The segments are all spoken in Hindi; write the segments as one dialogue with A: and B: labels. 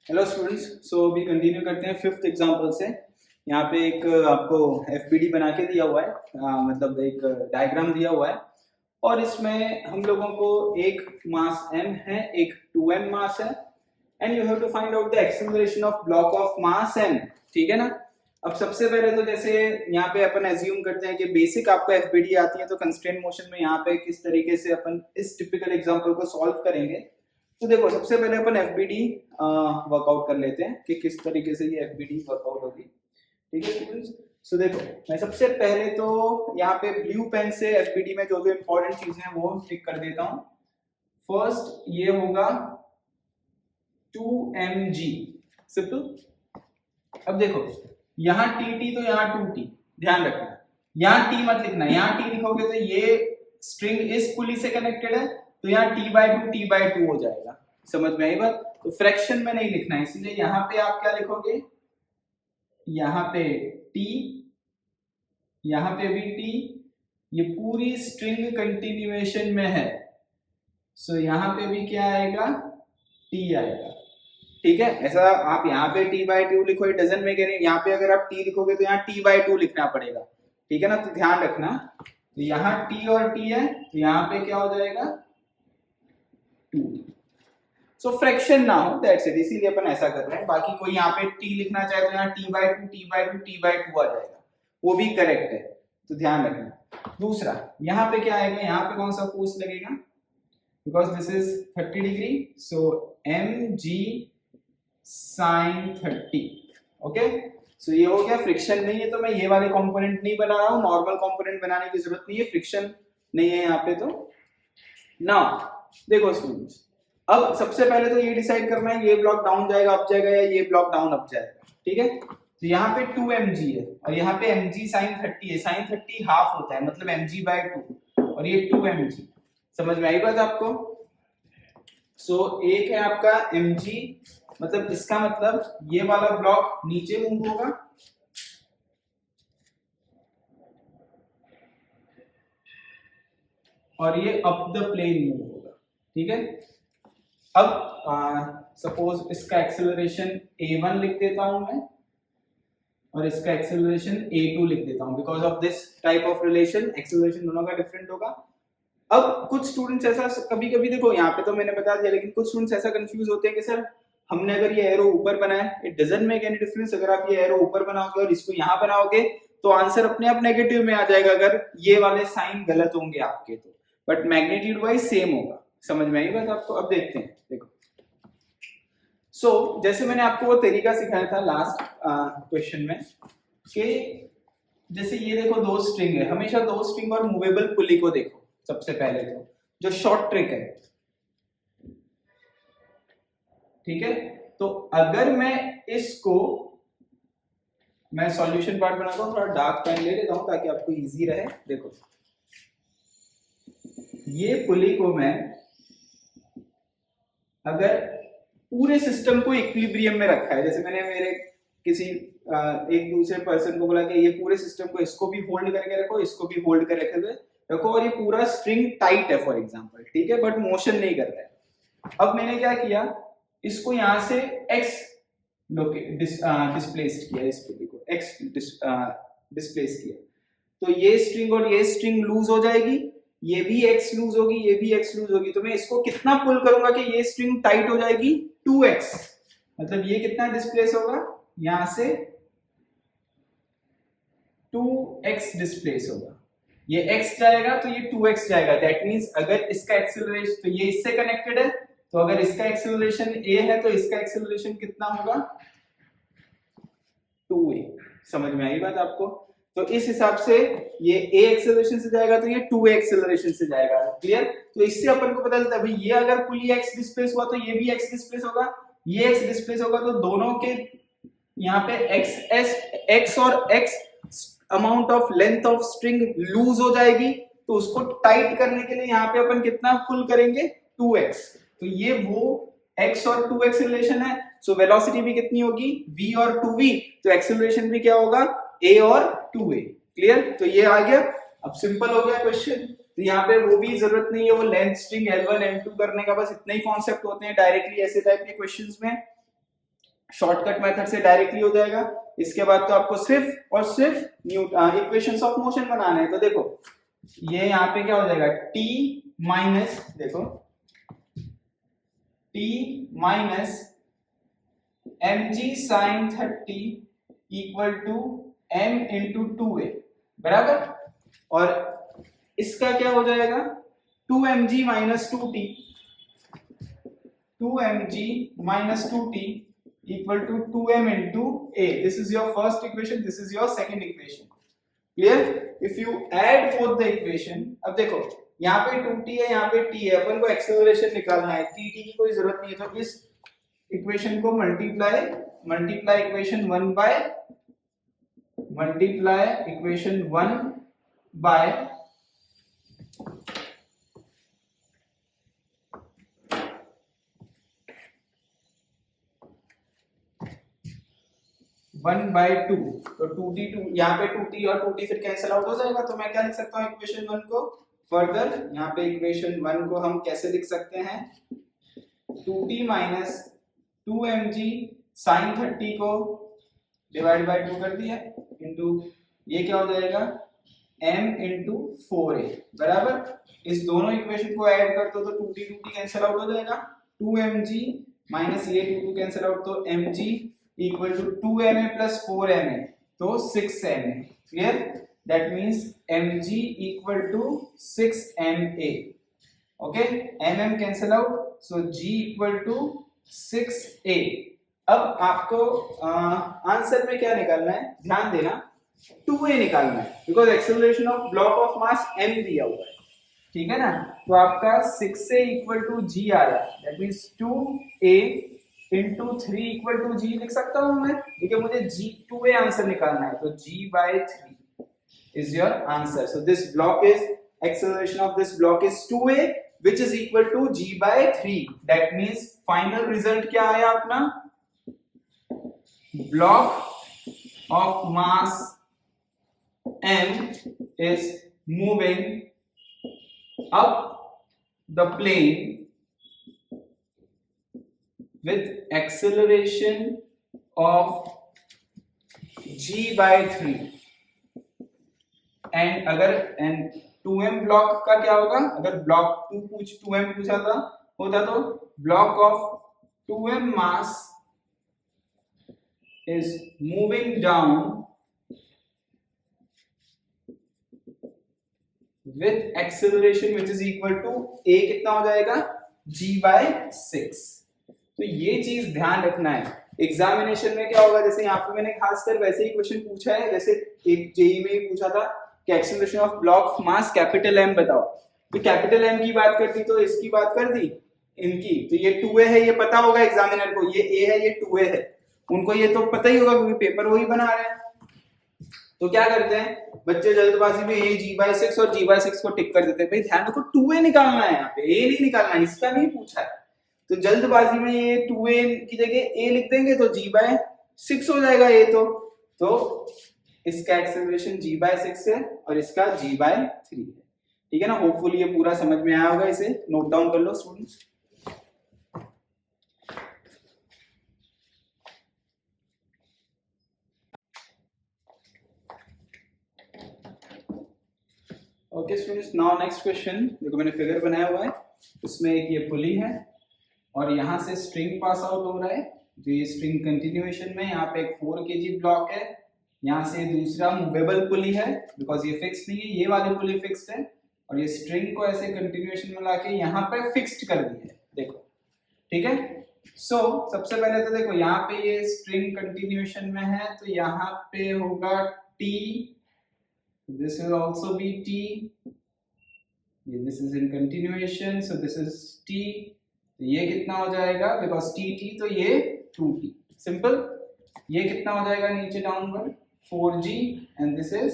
A: हेलो स्टूडेंट्स, सो अभी कंटिन्यू करते हैं फिफ्थ एग्जांपल से। यहाँ पे एक आपको एफबीडी बना के दिया हुआ है, मतलब एक डायग्राम दिया हुआ है और इसमें हम लोगों को एक मास m है, एक 2m मास है and you have to find out the acceleration of block of mass m। ठीक है ना। अब सबसे पहले तो जैसे यहाँ पे अपन एज्यूम करते हैं कि बेसिक आपको एफबीडी आती है, तो कंस्ट्रेंट मोशन में यहाँ पे किस तरीके से अपन इस टिपिकल एग्जांपल को सॉल्व करेंगे। तो देखो, सबसे पहले अपन एफबीडी वर्कआउट कर लेते हैं कि किस तरीके से ये एफबीडी वर्कआउट होगी। ठीक है स्टूडेंट्स, सो देखो मैं सबसे पहले तो यहाँ पे ब्लू पेन से एफबीडी में जो जो इंपॉर्टेंट चीजें हैं वो टिक कर देता हूँ। फर्स्ट ये होगा 2mg सिंपल। अब देखो यहाँ टी तो यहाँ 2t, ध्यान रखना यहाँ t मत लिखना, यहाँ t लिखोगे तो ये स्ट्रिंग इस पुली से कनेक्टेड है तो यहाँ t/2 हो जाएगा। समझ में आई बात? तो फ्रैक्शन में नहीं लिखना है, इसलिए यहाँ पे आप क्या लिखोगे, यहाँ पे t, यहाँ पे भी t, ये पूरी स्ट्रिंग कंटिन्यूएशन में है, सो यहाँ पे भी क्या आएगा, t आएगा। ठीक है, ऐसा आप यहाँ पे t/2 लिखो, इट डजंट मेक एनी, यहाँ पे अगर आप t लिखोगे तो यहाँ t/2 लिखना पड़ेगा। ठीक है ना, तो ध्यान रखना, तो यहाँ t और t है तो यहाँ पे क्या हो जाएगा 2। सो फ्रैक्शन ना हो, दैट्स इट, इसीलिए अपन ऐसा कर रहे हैं। बाकी कोई यहाँ पे t लिखना चाहे तो यहाँ t/2 आ जाएगा, वो भी करेक्ट है, तो ध्यान रखना। दूसरा यहाँ पे क्या आएगा, यहाँ पे कौन सा फोर्स लगेगा, because this is 30 degree, so mg sin 30। Okay, so ये हो गया। फ्रिक्शन नहीं है तो मैं ये वाले कंपोनेंट नहीं बना रहा हूँ, नॉर्मल कंपोनेंट बनाने की जरूरत नहीं है, फ्रिक्शन नहीं है यहाँ पे। तो ना देखो स्टूडेंट्स, अब सबसे पहले तो ये डिसाइड करना है ये ब्लॉक डाउन जाएगा अप जाएगा या ये ब्लॉक डाउन अप जाएगा। ठीक है, तो यहाँ पे 2mg है और यहाँ पे mg sin 30 है, sin 30 हाफ होता है मतलब mg/2 और ये 2mg। समझ में आई बात आपको? सो एक है आपका mg, मतलब इसका मतलब ये वाला ब्लॉक नीचे मूव होगा और ये अप द प्लेन मूव होगा। ठीक है, अब सपोज इसका एक्सेलरेशन a1 लिख देता हूं मैं और इसका एक्सेलरेशन a2 लिख देता हूं, because of this type of relation acceleration दोनों का डिफरेंट होगा। अब कुछ स्टूडेंट्स ऐसा कभी कभी, देखो यहाँ पे तो मैंने बता दिया, लेकिन कुछ स्टूडेंट्स ऐसा कंफ्यूज होते हैं कि सर हमने अगर ये एरो ऊपर बनाया, it doesn't make any difference. अगर आप ये एरो ऊपर बनाओगे और इसको यहाँ बनाओगे तो आंसर अपने आप नेगेटिव में आ जाएगा अगर ये वाले साइन गलत होंगे आपके, तो बट मैग्नीट्यूड वाइज सेम होगा। समझ में आई बात आपको? अब देखते हैं, देखो जैसे मैंने आपको वो तरीका सिखाया था लास्ट क्वेश्चन में कि जैसे ये देखो दो स्ट्रिंग है, हमेशा दो स्ट्रिंग और मूवेबल पुली को देखो। सबसे पहले तो जो शॉर्ट ट्रिक है, ठीक है, तो अगर मैं इसको, मैं सॉल्यूशन पार्ट बनाता हूं, थोड़ा डार्क पेन ले लेता हूं ताकि आपको इजी रहे। देखो ये पुली को मैं अगर पूरे सिस्टम को इक्विलिब्रियम में रखा है, जैसे मैंने मेरे किसी एक दूसरे पर्सन को बोला कि ये पूरे सिस्टम को, इसको भी होल्ड करके रखो, इसको भी होल्ड कर रखो और ये पूरा स्ट्रिंग टाइट है फॉर एग्जांपल, ठीक है, बट मोशन नहीं कर रहा है। अब मैंने क्या किया, इसको यहां से x डिस्प्लेस्ड किया, इस पुली को x डिस्प्लेस किया, तो ये स्ट्रिंग और ये स्ट्रिंग लूज हो जाएगी, ये भी x लूज होगी, ये भी x लूज होगी, तो मैं इसको कितना पुल करूंगा कि ये स्ट्रिंग टाइट हो जाएगी, 2x, मतलब ये कितना डिस्प्लेस होगा, यहां से 2x डिस्प्लेस होगा, ये x जाएगा तो ये 2x जाएगा। दैट मींस अगर इसका एक्सेलरेशन, तो ये इससे कनेक्टेड है, तो अगर इसका एक्सेलरेशन a है तो इसका एक्सेलरेशन कितना होगा, 2a। समझ में आई बात आपको? तो इस हिसाब से ये a एक्सेलरेशन से जाएगा तो ये 2a एक्सेलरेशन से जाएगा। क्लियर? तो इससे अपन को पता चलता है भाई ये अगर पुली x डिस्प्लेस हुआ तो ये भी x डिस्प्लेस होगा, ये x डिस्प्लेस होगा, तो दोनों के यहाँ पे x और x amount of length of string loose हो जाएगी, तो उसको टाइट करने के लिए यहाँ पे अपन कितना पुल करेंगे, 2x। तो ये वो x और 2x रिलेशन है, सो वेलोसिटी भी कितनी होगी, v और 2v, तो एक्सेलरेशन भी क्या होगा, a और 2a। क्लियर? तो ये आ गया। अब सिंपल हो गया क्वेश्चन, तो यहाँ पे वो भी जरूरत नहीं है वो लेंथ स्ट्रिंग L1 L2 करने का, बस इतना ही कॉन्सेप्ट होते हैं डायरेक्टली ऐसे टाइप के क्वेश्चंस में। शॉर्टकट मेथड से डायरेक्टली हो जाएगा। इसके बाद तो आपको सिर्फ और सिर्फ इक्वेशंस ऑफ मोशन बनाना है। तो देखो ये यहाँ पे क्या हो जाएगा, t माइनस, देखो t minus mg sin 30 equal to m into 2a, बराबर। और इसका क्या हो जाएगा, 2mg minus 2t, 2mg minus 2t equal to 2m into a. This is your first equation, this is your second equation. Clear? If you add both the equation, अब देखो यहाँ पे 2t है, यहाँ पे t है, अपन को एक्सेलरेशन निकालना है, tt की कोई जरूरत नहीं है, तो इस इक्वेशन को multiply equation 1 by multiply equation 1 by 1/2, तो 2t, यहाँ पे 2t और 2t फिर कैंसिल आउट हो जाएगा। तो मैं क्या लिख सकता हूँ इक्वेशन 1 को, फर्दर यहाँ पे इक्वेशन 1 को हम कैसे लिख सकते हैं, 2t माइनस 2mg sin 30 को डिवाइड बाय 2 कर दिया इंटू ये क्या हो जाएगा m इंटू 4a, बराबर। इस दोनों इक्वेशन को ऐड कर दो तो 2t कैंसिल आउट हो जाएगा, 2mg माइनस ये 2 कैंसिल आउट, तो mg equal to 2ma plus 4ma, तो 6ma। Clear? That means mg equal to 6ma। Okay, mm cancel out, so g equal to 6a। अब आपको आंसर में क्या निकालना है, ध्यान देना, 2a निकालना है, because acceleration of block of mass m दिया हुआ है, ठीक है ना। तो आपका 6a इक्वल टू g आ रहा है, that means 2a into 3 equal to g लिख सकता हूं मैं, देखिए मुझे g 2a आंसर निकालना है, तो g by 3 is your answer. So this block is, acceleration of this block is 2a which is equal to g by 3. That means final result क्या आया अपना, block of mass m is moving up the plane with acceleration of g by 3 and अगर 2m ब्लॉक का क्या होगा, अगर ब्लॉक 2m पूछा था होता तो block of 2m mass is moving down with acceleration which is equal to a, कितना हो जाएगा g by 6। तो ये चीज ध्यान रखना है एग्जामिनेशन में क्या होगा, जैसे यहाँ पे मैंने खासकर वैसे ही क्वेश्चन पूछा है, जैसे एक जेई में ही पूछा था कि acceleration of block mass capital M बताओ, तो कैपिटल एम की बात करती तो इसकी बात कर दी इनकी, तो ये 2a है, ये पता होगा एग्जामिनर को, ये a है, ये 2a है, उनको ये तो पता ही होगा क्योंकि पेपर वही बना रहे हैं। तो क्या करते हैं बच्चे जल्दबाजी में a g/6 और g/6 को टिक कर देते हैं, भाई ध्यान रखो 2a निकालना है, यहाँ पे a नहीं निकालना है, इसका नहीं पूछा है, तो जल्दबाजी में ये 2a की जगह a लिख देंगे तो g/6 हो जाएगा a, तो इसका एक्सेलरेशन g/6 है और इसका g/3 है, ठीक है ना। होपफुली ये पूरा समझ में आया होगा, इसे नोट डाउन कर लो students. Okay students, now next question, देखो मैंने फिगर बनाया हुआ है, उसमें एक ये पुली है और यहाँ से स्ट्रिंग पास आउट हो रहा है, जो ये स्ट्रिंग कंटिन्यूएशन में, यहाँ पे एक 4 kg ब्लॉक है, यहाँ से दूसरा मूवेबल पुली है बिकॉज ये फिक्स्ड नहीं है, ये वाली पुली फिक्स्ड है, और ये स्ट्रिंग को ऐसे कंटिन्यूएशन में लाके यहाँ पे फिक्स्ड कर दी है, देखो ठीक है। सो सबसे पहले तो देखो यहाँ पे ये स्ट्रिंग कंटिन्यूएशन में है, तो यहाँ पे होगा T, this will also be T, this is in continuation, so this is T, तो ये कितना हो जाएगा, बिकॉज T तो ये 2T, सिंपल। ये कितना हो जाएगा नीचे downward 4G and this is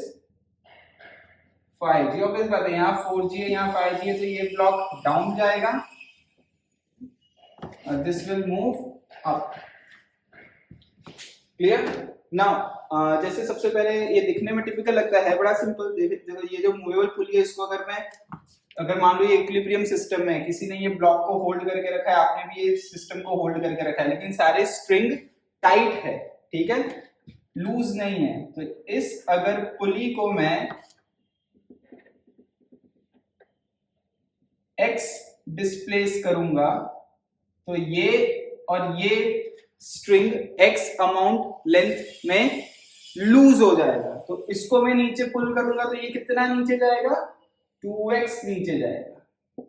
A: 5G, obvious बात है, यहाँ 4G है यहाँ 5G है, तो ये ब्लॉक डाउन जाएगा और this will move up. Clear? Now जैसे सबसे पहले ये दिखने में टिपिकल लगता है, बड़ा सिंपल। देखो ये जो मूवेबल पुली है, इसको अगर मान लो ये इक्विलिब्रियम सिस्टम में किसी ने ये ब्लॉक को होल्ड करके रखा है, आपने भी ये सिस्टम को होल्ड करके रखा है, लेकिन सारे स्ट्रिंग टाइट है, ठीक है, लूज नहीं है। तो इस अगर पुली को मैं x डिस्प्लेस करूंगा तो ये और ये स्ट्रिंग x अमाउंट लेंथ में लूज हो जाएगा। तो इसको मैं नीचे पुल करूंगा तो ये कितना नीचे जाएगा, 2x नीचे जाएगा,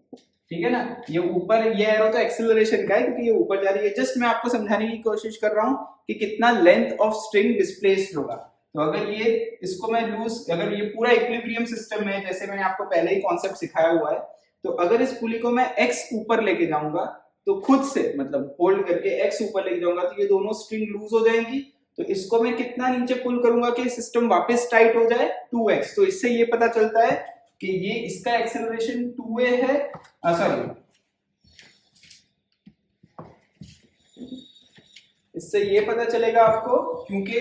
A: ठीक है ना। ये ऊपर ये एरो तो एक्सेलरेशन का है क्योंकि ये ऊपर जा रही है। जस्ट मैं आपको समझाने की कोशिश कर रहा हूं कि कितना लेंथ ऑफ स्ट्रिंग डिस्प्लेस्ड होगा। तो अगर ये इसको मैं लूज, अगर ये पूरा इक्विलिब्रियम सिस्टम में जैसे मैंने आपको पहले ही कॉन्सेप्ट सिखाया हुआ है, तो अगर इस पुली को मैं x ऊपर लेके जाऊंगा तो खुद से मतलब होल्ड करके x ऊपर लेके जाऊंगा तो ये दोनों स्ट्रिंग लूज हो जाएंगी। तो इसको मैं कितना नीचे पुल करूंगा कि सिस्टम वापस टाइट हो जाए, 2x। तो इससे ये पता चलता है कि ये इसका एक्सेलरेशन 2a है, सॉरी इससे ये पता चलेगा आपको क्योंकि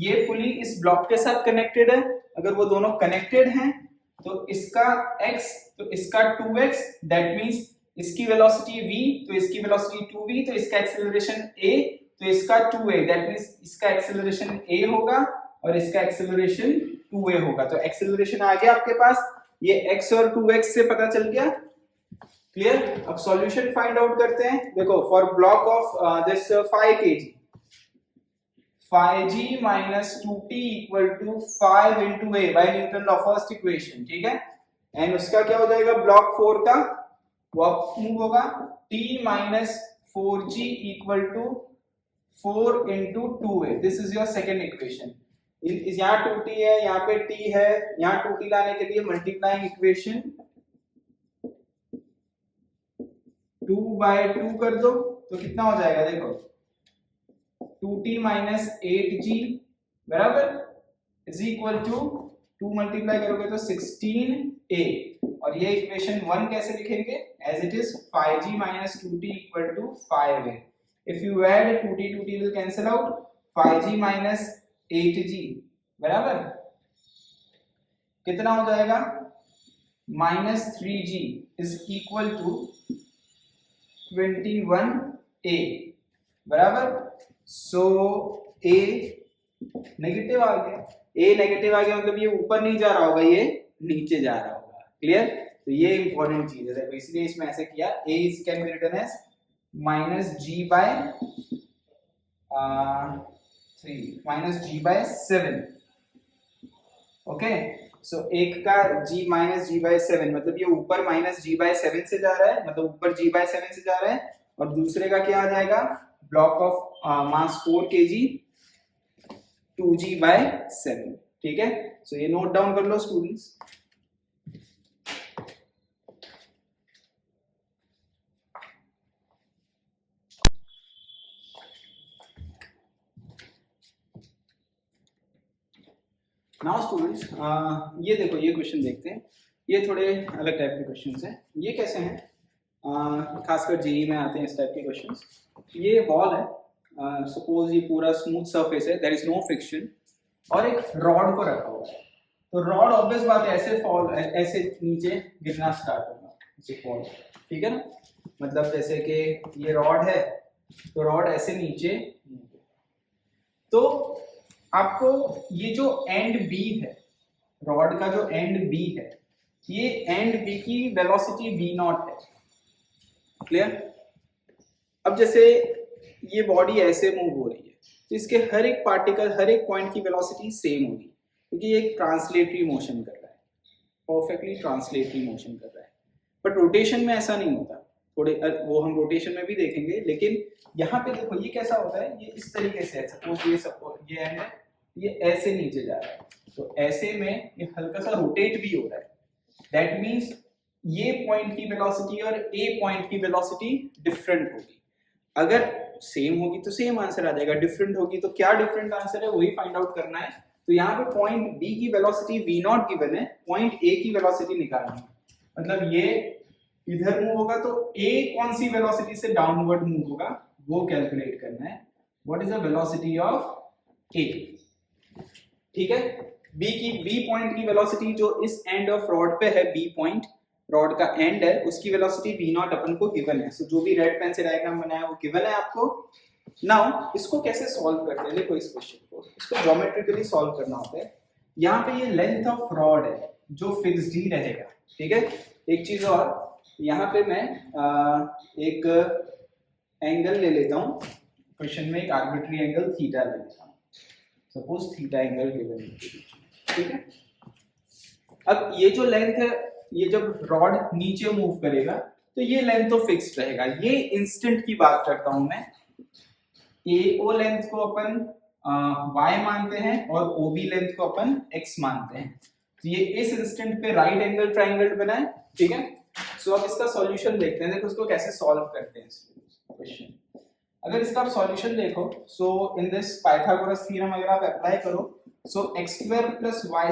A: ये पुली इस ब्लॉक के साथ कनेक्टेड है। अगर वो दोनों कनेक्टेड हैं तो इसका x तो इसका 2x, दैट मींस इसकी वेलोसिटी v तो इसकी वेलोसिटी 2v, तो इसका एक्सेलरेशन a तो इसका 2a, दैट मींस इसका एक्सेलरेशन a होगा और इसका एक्सेलरेशन 2a होगा। तो एक्सेलरेशन आ गया आपके पास, ये x और 2x से पता चल गया, क्लियर। अब सॉल्यूशन फाइंड आउट करते हैं। देखो for block of this 5 kg 5g minus 2t equal to 5 into a by Newton law first equation, ठीक है। एंड उसका क्या हो जाएगा, ब्लॉक 4 का वो मूव होगा, t minus 4g equal to 4 into 2a, this is your second equation. यहाँ 2t है, यहाँ पे t है, यहाँ 2t लाने के लिए मल्टीप्लाइंग इक्वेशन 2 by 2 कर दो तो कितना हो जाएगा, देखो 2t minus 8g बराबर इज इक्वल टू 2 मल्टीप्लाई करोगे तो 16a, और ये इक्वेशन 1 कैसे लिखेंगे, as it is 5g minus 2t equal to 5a। if you add 2t will cancel out, 5g minus 8g बराबर कितना हो जाएगा, minus 3g is equal to 21a बराबर। सो a नेगेटिव आ गया, a नेगेटिव आ गया मतलब ये ऊपर नहीं जा रहा होगा, ये नीचे जा रहा होगा, क्लियर। तो ये इंपॉर्टेंट चीज है, तो इसलिए इसमें ऐसे किया, a is can be written as minus g by 3 minus g by 7, okay. So एक का g minus g by 7 मतलब ये ऊपर minus g by 7 से जा रहा है, मतलब ऊपर g by 7 से जा रहा है, और दूसरे का क्या आ जाएगा, block of mass 4 kg 2g by 7, ठीक है। सो ये नोट डाउन कर लो स्टूडेंट्स। नाउ स्टूडेंट्स ये देखो, ये क्वेश्चन देखते हैं, ये थोड़े अलग टाइप के क्वेश्चंस हैं। ये कैसे हैं, खासकर जेईई में आते हैं इस टाइप के क्वेश्चंस। ये बॉल है, सपोज ये पूरा स्मूथ सरफेस है, देयर इज नो फ्रिक्शन, और एक रॉड को रखा हुआ है। तो रॉड ऑब्वियस बात है ऐसे फॉल, ऐसे नीचे गिरना स्टार्ट होगा, ऐसे फॉल, ठीक है ना। मतलब जैसे कि ये रॉड है तो रॉड ऐसे नीचे, तो आपको ये जो एंड बी है, रॉड का जो एंड बी है, ये एंड बी की वेलोसिटी v0 है, क्लियर। अब जैसे ये बॉडी ऐसे मूव हो रही है तो इसके हर एक पार्टिकल, हर एक पॉइंट की वेलोसिटी सेम होगी, क्योंकि ये एक ट्रांसलेटरी मोशन कर रहा है, परफेक्टली ट्रांसलेटरी मोशन कर रहा है। बट रोटेशन में ऐसा नहीं होता, थोड़े वो हम रोटेशन में भी देखेंगे, लेकिन यहाँ पे देखो ये कैसा होता है, ये इस तरीके से है। सपोज ये एंड है, ये ऐसे नीचे जा रहा है, तो ऐसे में ये हल्का सा रोटेट भी हो रहा है, दैट मीन्स ये पॉइंट की वेलोसिटी और ए पॉइंट की वेलोसिटी डिफरेंट होगी। अगर सेम होगी तो सेम आंसर आ जाएगा, डिफरेंट होगी तो क्या डिफरेंट आंसर है वही फाइंड आउट करना है। तो यहाँ पे पॉइंट बी की वेलोसिटी v0 गिवन है, पॉइंट ए की वेलोसिटी निकालनी है। मतलब ये इधर मूव होगा तो ए कौन सी वेलोसिटी से डाउनवर्ड मूव होगा वो कैलकुलेट करना है। What is the velocity of A, ठीक है। बी पॉइंट की वेलोसिटी जो इस एंड ऑफ रॉड पे है, बी पॉइंट रॉड का एंड है, उसकी वेलोसिटी v0 अपन को गिवन है। सो जो भी रेड पेन से डायग्राम बनाया वो गिवन है आपको। नाउ इसको कैसे सॉल्व करते हैं, देखो इस क्वेश्चन को, इसको ज्योमेट्रिकली सॉल्व करना होता है। यहाँ पे ये लेंथ ऑफ रॉड है जो फिक्स्ड ही रहेगा, ठीक है। एक चीज और, यहाँ पे मैं एक एंगल ले लेता हूँ, क्वेश्चन में एक आर्बिट्री एंगल थीटा ले लेता हूँ, सपोज थीटा एंगल गिवन है, ठीक है। अब ये जो लेंथ है, ये जब रॉड नीचे मूव करेगा तो ये लेंथ तो फिक्स्ड रहेगा। ये इंस्टेंट की बात करता हूं मैं, AO लेंथ को अपन y मानते हैं और OB लेंथ को अपन x मानते हैं। तो ये इस इंस्टेंट पे राइट एंगल ट्रायंगल बना है, ठीक है। सो अब इसका सॉल्यूशन देखते हैं, देखो इसको कैसे सॉल्व करते हैं क्वेश्चन। अगर इसका आप सॉल्यूशन देखो, सो इन दिस पाइथागोरस थ्योरम अगर आप अप्लाई करो, सो x² + y²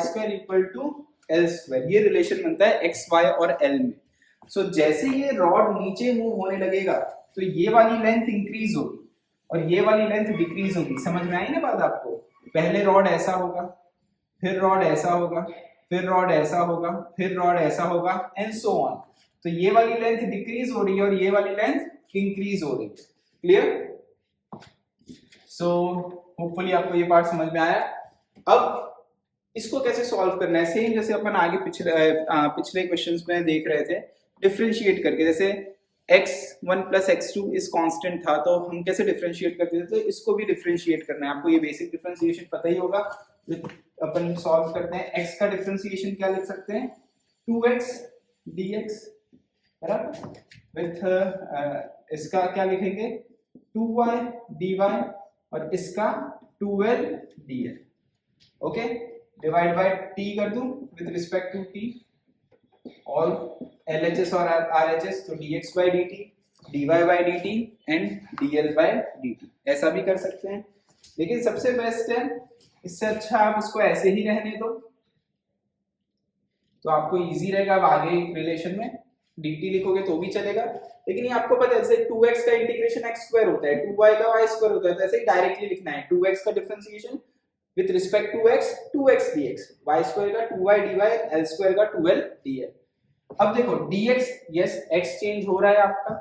A: = l², ये रिलेशन बनता है x, y और l में। सो जैसे ये रॉड नीचे मूव होने लगेगा तो ये वाली लेंथ इंक्रीज होगी और ये वाली लेंथ डिक्रीज होगी। समझ में आई ना बात आपको? पहले रॉड ऐसा होगा, फिर रॉड ऐसा होगा, फिर रॉड ऐसा होगा, फिर रॉड ऐसा होगा एंड सो ऑन। तो ये वाली लेंथ डिक्रीज हो रही है और ये वाली लेंथ इंक्रीज हो रही है। क्लियर? सो होपफुली आपको ये पार्ट समझ में आया। अब इसको कैसे सॉल्व करना है, सेम जैसे अपन आगे पिछले क्वेश्चंस में देख रहे थे, डिफरेंशिएट करके। जैसे x1 + x2 इज कांस्टेंट था, तो हम कैसे डिफरेंशिएट करते थे, तो इसको भी डिफरेंशिएट करना है। आपको ये बेसिक डिफरेंशिएशन पता ही होगा। अपन सॉल्व करते हैं, x का डिफरेंशिएशन क्या लिख सकते हैं, 2x dx बराबर विथ इसका क्या लिखेंगे, 2y dy और इसका 2l dl। Okay, divide by t कर दूं विद रिस्पेक्ट टू t, और LHS और RHS, तो dx by dt, dy by dt and dl by dt, ऐसा भी कर सकते हैं। लेकिन सबसे बेस्ट है, इससे अच्छा आप इसको ऐसे ही रहने दो तो आपको इजी रहेगा। अब आगे रिलेशन में dt लिखोगे तो भी चलेगा, लेकिन ये आपको पता है जैसे 2x का इंटीग्रेशन x² होता है, 2y का y² होता है, तो ऐसे ही डायरेक्टली लिखना है। 2x का differentiation with respect to x, 2x dx, y² का 2y dy, l² का 2l dl। अब देखो dx, यस x चेंज हो रहा है आपका,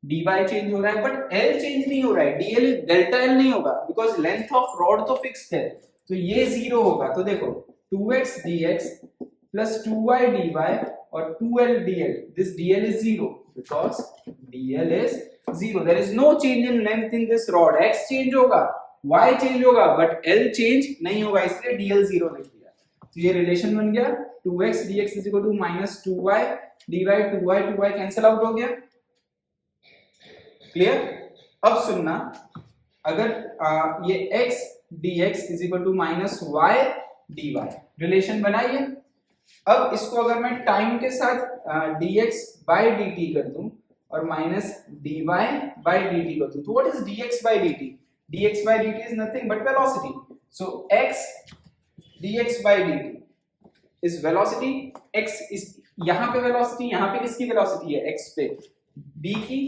A: dy चेंज हो रहा है, बट l चेंज नहीं हो रहा है, dl डेल्टा l नहीं होगा, बिकॉज लेंथ ऑफ रॉड तो फिक्स्ड है, तो ये 0 होगा। तो देखो 2x dx plus 2y dy और 2l dl, this dl is 0 because dl is 0, there is no change in length in this rod। x change होगा, y चेंज होगा, बट l चेंज नहीं होगा, इसलिए dl 0 लिख दिया। तो ये रिलेशन बन गया 2x dx = -2y dy, 2y cancel out हो गया। क्लियर? अब सुनना, अगर ये x dx = -y dy relation बनाइए। अब इसको अगर मैं टाइम के साथ dx by dt कर दूं और -dy by dt कर दूं, तो what is dx by dt? dx by dt is nothing but velocity. So x dx by dt is velocity। x is यहाँ पे वेलोसिटी, यहाँ पे किसकी वेलोसिटी है, x पे, b की,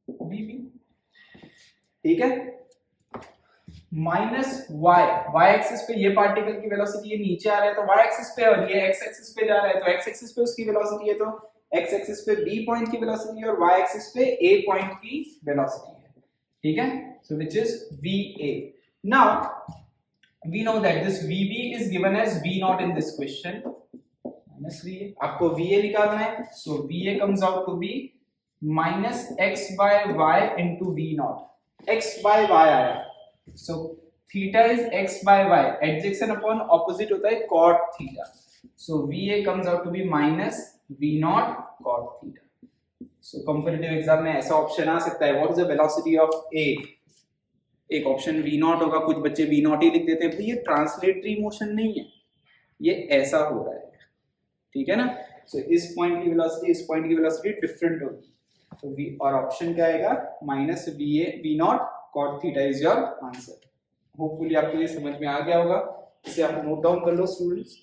A: b, ठीक है, y एक्सिस पे ये पार्टिकल की वेलोसिटी, ये नीचे आ रहा है तो y एक्सिस पे, और ये x एक्सिस पे जा रहा है तो x एक्सिस पे उसकी वेलोसिटी है, तो x एक्सिस पे b पॉइंट की वेलोसिटी है और y एक्सिस पे a पॉइंट की वेलोसिटी है, ठीक है। So which is va। Now we know that this vb is given as v0 in this question minus va। आपको va निकालना है, so va comes out to be -x by y into v0। x by y आया, so theta is x by y, adjacent upon opposite होता है cot theta, so va comes out to be -v0 cot theta। so competitive exam में ऐसा ऑप्शन आ सकता है, what is the velocity of a, एक ऑप्शन v0 होगा, कुछ बच्चे v0 ही लिख देते हैं, ये ट्रांसलेटरी मोशन नहीं है, ये ऐसा हो रहा है, ठीक है ना। सो इस पॉइंट की वेलोसिटी, इस पॉइंट की वेलोसिटी डिफरेंट होगी, तो v, और ऑप्शन क्या आएगा, -v0 cot theta is your answer. Hopefully आपको ये समझ में आ गया होगा, इसे आप नोट डाउन कर लो स्टूडेंट्स।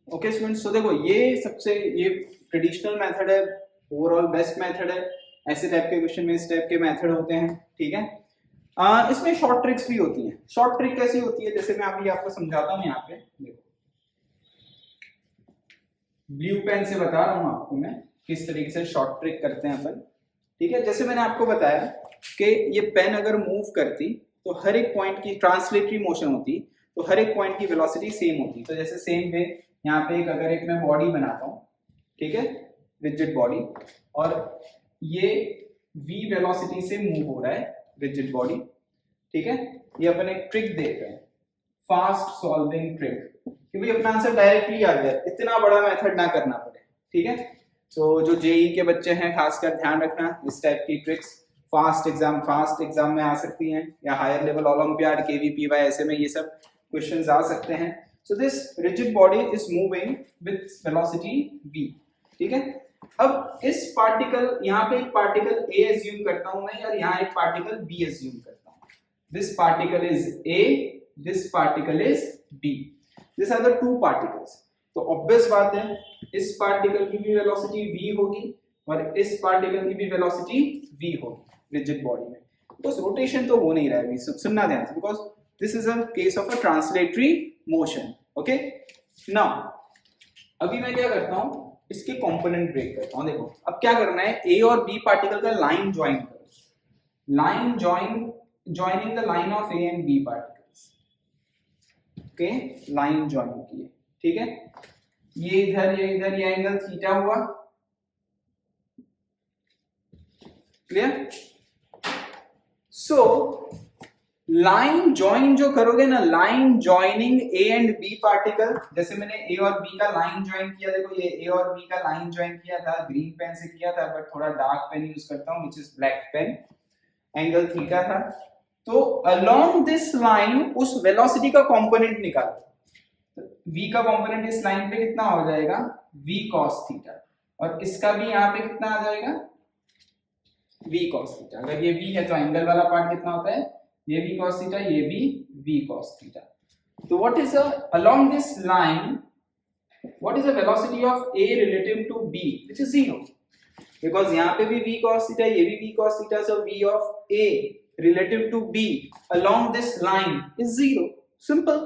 A: ओके स्टूडेंट्स, तो देखो ये ट्रेडिशनल मेथड है, ओवरऑल बेस्ट मेथड है। ऐसे टाइप के क्वेश्चन में इस टाइप के मेथड होते हैं, ठीक है। इसमें शॉर्ट ट्रिक्स भी होती हैं। शॉर्ट ट्रिक कैसी होती है, जैसे मैं अभी आपको समझाता हूँ। यहाँ पे देखो, ब्लू पेन से बता रहा हूँ आपको मैं किस तरीके से शॉर्ट ट्रिक करते हैं अपन, ठीक है। जैसे मैंने आपको बताया कि ये पेन अगर मूव करती तो हर एक पॉइंट की ट्रांसलेटरी मोशन होती, तो हर एक पॉइंट की वेलोसिटी सेम होती। तो जैसे सेम वे यहाँ पे अगर एक मैं बॉडी बनाता हूँ, ठीक है, रिजिड बॉडी, और ये v वेलोसिटी से मूव हो रहा है रिजिड बॉडी, ठीक है। ये अपन एक ट्रिक देख रहे हैं, फास्ट सॉल्विंग ट्रिक, कि भाई अपना आंसर डायरेक्टली आ जाए, इतना बड़ा मेथड ना करना पड़े, ठीक है। तो जो जेई के बच्चे हैं खासकर ध्यान रखना, इस टाइप की ट्रिक्स फास्ट एग्जाम में आ सकती हैं, या हायर लेवल ओलंपियाड केवीपीवाई ऐसे में ये सब क्वेश्चंस आ सकते हैं। So this rigid body is moving with velocity v, ठीक है। अब इस पार्टिकल, यहाँ पे एक पार्टिकल a एज्यूम करता हूं मैं, और यहाँ एक पार्टिकल b एज्यूम करता हूं। This particle is a, this particle is b, this are the two particles. तो ऑब्वियस बात है इस पार्टिकल की भी वेलोसिटी v होगी और इस पार्टिकल की भी वेलोसिटी v होगी रिजिड बॉडी में। बिकॉज रोटेशन तो हो नहीं रहा है, सुनना ध्यान से, because this is a case of a translatory motion, okay. Now अभी मैं क्या करता हूं, इसके कंपोनेंट ब्रेक करता हूं। देखो अब क्या करना है, ए और बी पार्टिकल का लाइन ज्वाइन करो, line joining the line of A and B particles, okay, line join किए, ठीक है। ये इधर ये एंगल थीटा हुआ, क्लियर। सो लाइन ज्वाइन जो करोगे ना, line joining A and B particle, जैसे मैंने ए और बी का लाइन ज्वाइन किया, देखो ये ए और बी का लाइन ज्वाइन किया था, ग्रीन पेन से किया था, बट थोड़ा डार्क पेन यूज करता हूं, which is black pen, angle theta था। तो अलोंग दिस लाइन उस वेलोसिटी का कंपोनेंट निकालो, तो v का कंपोनेंट इस लाइन पे कितना हो जाएगा, v cos थीटा, और इसका भी यहाँ पे कितना आ जाएगा, v cos थीटा। अगर ये v है तो एंगल वाला पार्ट कितना होता है, ये v cos थीटा, ये भी v cos थीटा। तो what is along this line, what is the velocity of a relative to b, which is 0, because यहाँ पे भी v cos थीटा, ये भी v cos theta, so v of a relative to b along this line is 0, simple,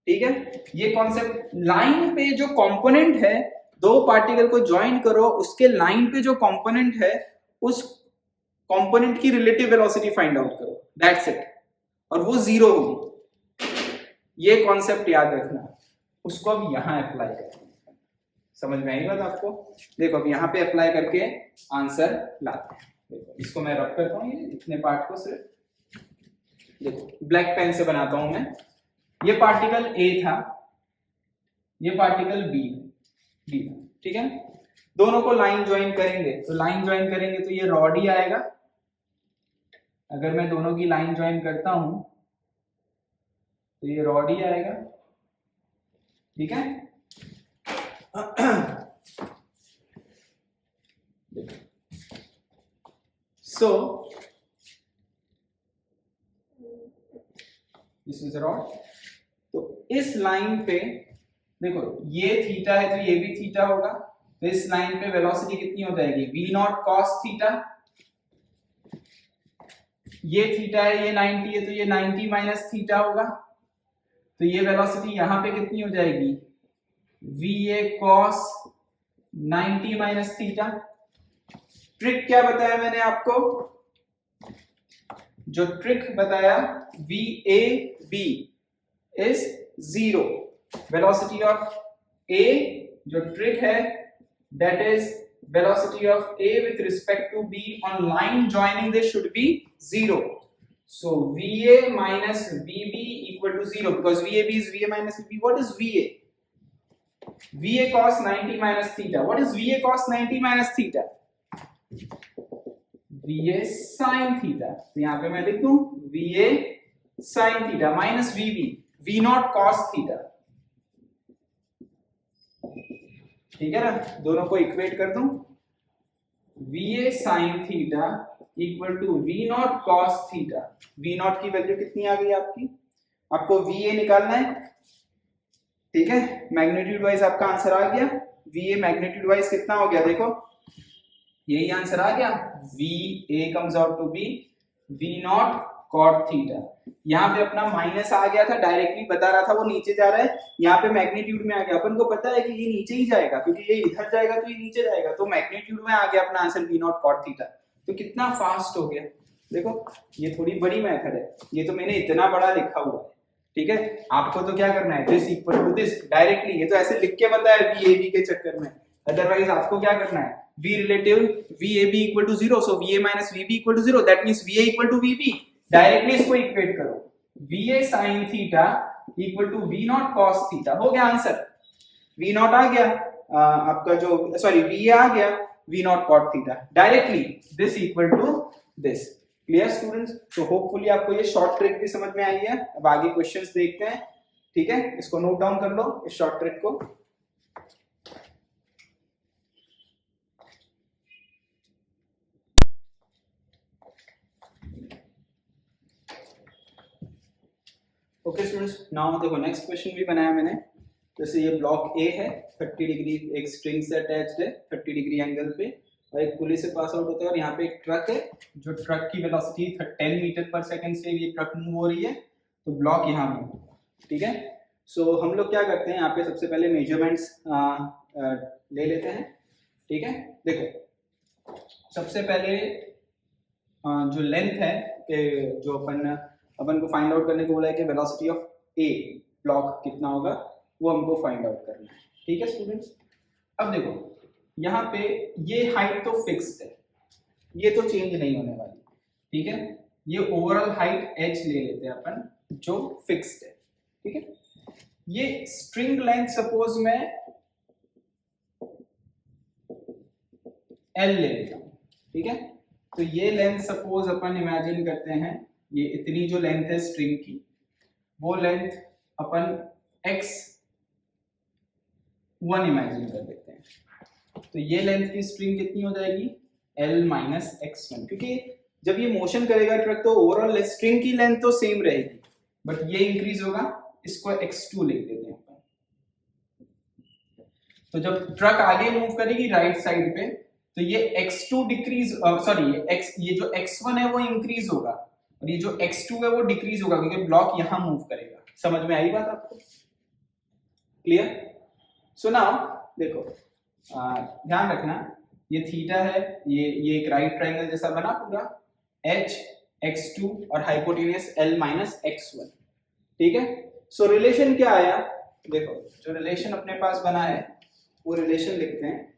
A: ठीक है। ये कॉन्सेप्ट, लाइन पे जो कंपोनेंट है, दो पार्टिकल को ज्वाइन करो, उसके लाइन पे जो कंपोनेंट है, उस कंपोनेंट की रिलेटिव वेलोसिटी फाइंड आउट करो, दैट्स इट, और वो 0 होगी। ये कॉन्सेप्ट याद रखना, उसको अब यहां अप्लाई करना, समझ में आई बात आपको। देखो अब यहाँ पे अप्लाई करके आंसर लाते हैं। देखो इसको मैं रब करता हूँ, ये इतने पार्ट को सिर्फ, देखो ब्लैक पेन से बनाता हूं मैं। ये पार्टिकल A था, ये पार्टिकल B था, ठीक है। दोनों को लाइन ज्वाइन करेंगे, तो लाइन ज्वाइन करेंगे तो ये रॉड ही आएगा। अगर मैं दोनों की लाइन ज्वाइन करता हूं तो ये रॉड ही आएगा, ठीक है। So this is rod. तो इस लाइन पे देखो ये थीटा है तो ये भी थीटा होगा, तो इस लाइन पे वेलोसिटी कितनी हो जाएगी, v नॉट cos थीटा। ये थीटा है, ये 90 है, तो ये 90 माइनस थीटा होगा, तो ये वेलोसिटी यहां पे कितनी हो जाएगी, va cos 90 minus theta. Trick क्या बताया मैंने आपको, जो ट्रिक बताया, VAB is 0, velocity of A, जो ट्रिक है that is velocity of A with respect to B on line joining this should be 0. So VA minus VB equal to 0 because VAB is VA minus VB. What is VA? VA cos 90 minus theta. What is VA cos 90 minus theta? VA sin theta. तो यहाँ पे मैं लिख दूं VA sin theta minus VB, V naught cos theta. ठीक है ना, दोनों को इक्वेट कर दूं, VA sin theta equal to V naught cos theta. V naught की वैल्यू कितनी आ गई आपकी, आपको VA निकालना है, ठीक है। मैग्नीट्यूड वाइज आपका आंसर आ गया, VA मैग्नीट्यूड वाइज कितना हो गया, देखो यही आंसर आ गया, VA comes out to be V naught cot theta. यहाँ पे अपना माइनस आ गया था, डायरेक्टली बता रहा था वो नीचे जा रहा है, यहाँ पे मैग्नीट्यूड में आ गया। अपन को पता है कि ये नीचे ही जाएगा क्योंकि ये इधर जाएगा तो ये नीचे जाएगा, तो मैग्नीट्यूड में आ गया अपना answer v naught cot theta. तो कितना फास्ट हो गया देखो, ये थोड़ी बड़ी मेथड है, ये तो मैंने इतना बड़ा लिखा हुआ है, ठीक है। आपको तो क्या करना है, this equal to this directly, ये तो ऐसे लिख के बताया VAB के चक्कर में। अदरवाइज आपको क्या करना है, V relative VAB equal to 0, so VA minus VB equal to 0, that means VA equal to VB। Directly इसको इक्वेट करो, VA sin theta equal to V naught cos theta, हो गया आंसर। V नॉट आ गया आपका जो सॉरी VA आ गया V naught cot theta, directly this equal to this. Clear students? तो होपफुली आपको ये शॉर्ट ट्रिक भी समझ में आई है। अब आगे क्वेश्चंस देखते हैं, ठीक है। इसको नोट डाउन कर लो इस शॉर्ट ट्रिक को। ओके स्टूडेंट्स, नाउ देखो नेक्स्ट क्वेश्चन भी बनाया मैंने। जैसे ये ब्लॉक ए है, 30 डिग्री एक स्ट्रिंग से अटैच्ड है 30 डिग्री एंगल पे, और एक पुली से पास आउट होता है, और यहाँ पे एक ट्रक है जो ट्रक की वेलोसिटी 10 मीटर पर सेकंड से ये ट्रक मूव हो रही है, तो ब्लॉक यहाँ में, ठीक है। सो हम लोग क्या करते हैं, यहाँ पे सबसे पहले मेजरमेंट्स ले लेते हैं, ठीक है। देखो सबसे पहले जो लेंथ है कि जो अपन को फाइंड आउट करने को बोला है कि वेलोसिटी ऑफ ए ब्लॉक कितना होगा, वो हमको फाइंड आउट करना है, ठीक है स्टूडेंट्स। अब देखो यहाँ पे ये हाइट तो फिक्स्ड है, ये तो चेंज नहीं होने वाली, ठीक है। ये ओवरऑल हाइट h ले लेते हैं अपन जो फिक्स्ड है, ठीक है। ये स्ट्रिंग लेंथ सपोज मैं L ले लेता हूं, ठीक है। तो ये लेंथ सपोज अपन इमेजिन करते हैं, ये इतनी जो लेंथ है स्ट्रिंग की, वो लेंथ अपन x1 इमेजिन कर देते हैं। तो ये लेंथ की स्ट्रिंग कितनी हो जाएगी, L माइनस x1, क्योंकि जब ये मोशन करेगा ट्रक तो ओवरऑल स्ट्रिंग की लेंथ तो सेम रहेगी, बट ये इंक्रीज होगा, इसको x2 लिख देते हैं। तो जब ट्रक आगे मूव करेगी राइट साइड पे, तो ये x2 डिक्रीज ये जो x1 है वो इंक्रीज होगा, और ये जो x2 है वो डिक्रीज होगा, क्योंकि ब्लॉक यहां मूव करेगा। समझ में आई बात आपको? क्लियर? सो नाउ देखो ध्यान रखना, ये थीटा है, ये एक राइट ट्रायंगल जैसा बना पूरा, h x2 और हाइपोटेन्यूस L माइनस x1, ठीक है। सो रिलेशन क्या आया, देखो जो रिलेशन अपने पास बना है वो रिलेशन लिखते हैं।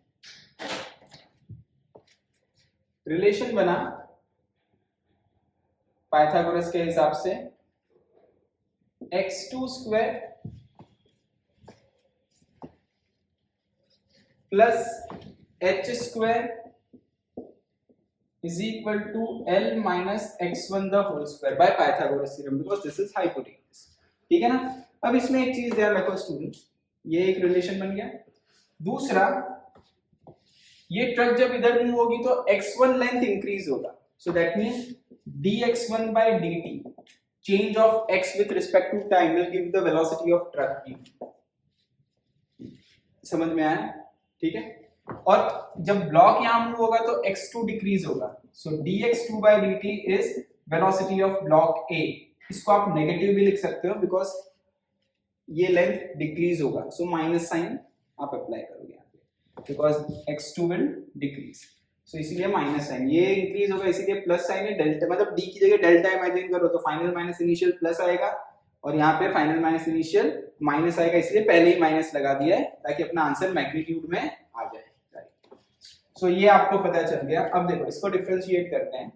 A: रिलेशन बना पाइथागोरस के हिसाब से x2 square plus h square is equal to L minus x1 the whole square by Pythagoras theorem, because this is hypotenuse, ठीक है ना। अब इसमें एक चीज ध्यान रखो स्टूडेंट्स, ये एक रिलेशन बन गया। दूसरा, ये ट्रक जब इधर मूव होगी तो x1 लेंथ इंक्रीज होगा, so that means dx1 by dt change of x with respect to time will give the velocity of truck v। समझ में आया? ठीक है। और जब ब्लॉक यहां मूव होगा तो x2 डिक्रीज होगा, सो dx2 by dt is velocity of block A। इसको आप नेगेटिव भी लिख सकते हो बिकॉज ये लेंथ डिक्रीज होगा, सो माइनस साइन आप अप्लाई करोगे यहाँ पे, बिकॉज x2 will decrease, सो इसीलिए माइनस साइन, ये इंक्रीज होगा इसीलिए प्लस साइन है, डेल्टा मतलब d की जगह डेल्टा इमेजिन करो तो फाइनल माइनस इनिशियल प्लस आएगा, और यहाँ पे फाइनल माइनस इनिशियल माइनस आएगा, इसलिए पहले ही माइनस लगा दिया है ताकि अपना आंसर मैग्नीट्यूड में आ जाए। सो ये आपको पता चल गया। अब देखो इसको डिफरेंशिएट करते हैं,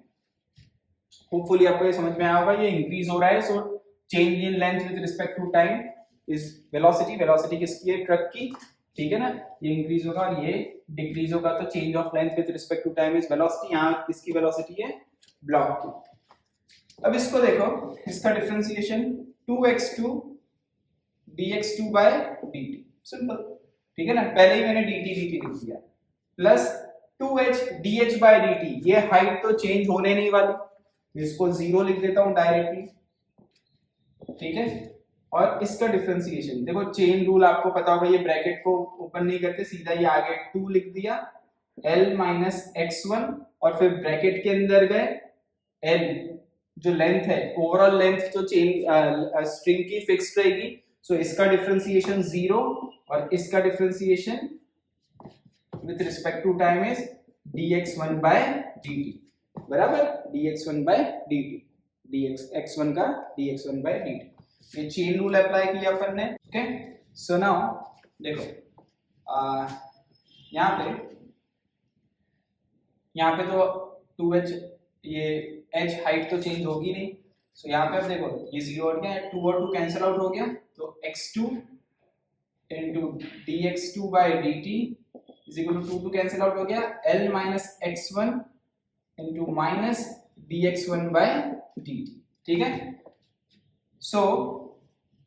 A: होपफुली आपको ये समझ में आया होगा। ये इंक्रीज हो रहा है, so change in length with respect to time is velocity, velocity किसकी है, ट्रक की, ठीक है ना। ये इंक्रीज होगा और ये डिक्रीज होगा, तो change of length with respect to time is velocity. यहाँ किसकी वेलोसिटी है, ब्लॉक की। अब इसको देखो, इसका differentiation 2x2 dx2 by dt, simple, ठीक है ना। पहले ही मैंने dt लिख दिया, plus 2h dh by dt, ये हाइट तो चेंज होने नहीं वाली, इसको 0 लिख देता हूं डायरेक्टली, ठीक है। और इसका डिफरेंशिएशन देखो, चेन रूल आपको पता होगा, ये ब्रैकेट को ओपन नहीं करते, सीधा ये आगे 2 लिख दिया, L माइनस x1, और फिर ब्रैकेट के अंदर गए L जो लेंथ है, ओवरऑल लेंथ जो चेन स्ट्रिंग की फिक्स्ड रहेगी, सो इसका डिफरेंशिएशन 0 और इसका differentiation with respect to time is dx1 by dt, बराबर, dx1 by dt, dx1 का dx1 by dt, ये चेन रूल अप्लाई किया अपन ने। ओके, सो नाउ देखो यहाँ पे तो 2h, ये h हाइट तो चेंज होगी नहीं, सो यहाँ पे अब देखो ये 0 और क्या है, 2 और 2 कैंसिल आउट हो गया, तो x2 into dx2 by dt is equal to 2 cancel out हो गया, l minus x1 into minus dx1 by dt, ठीक है। सो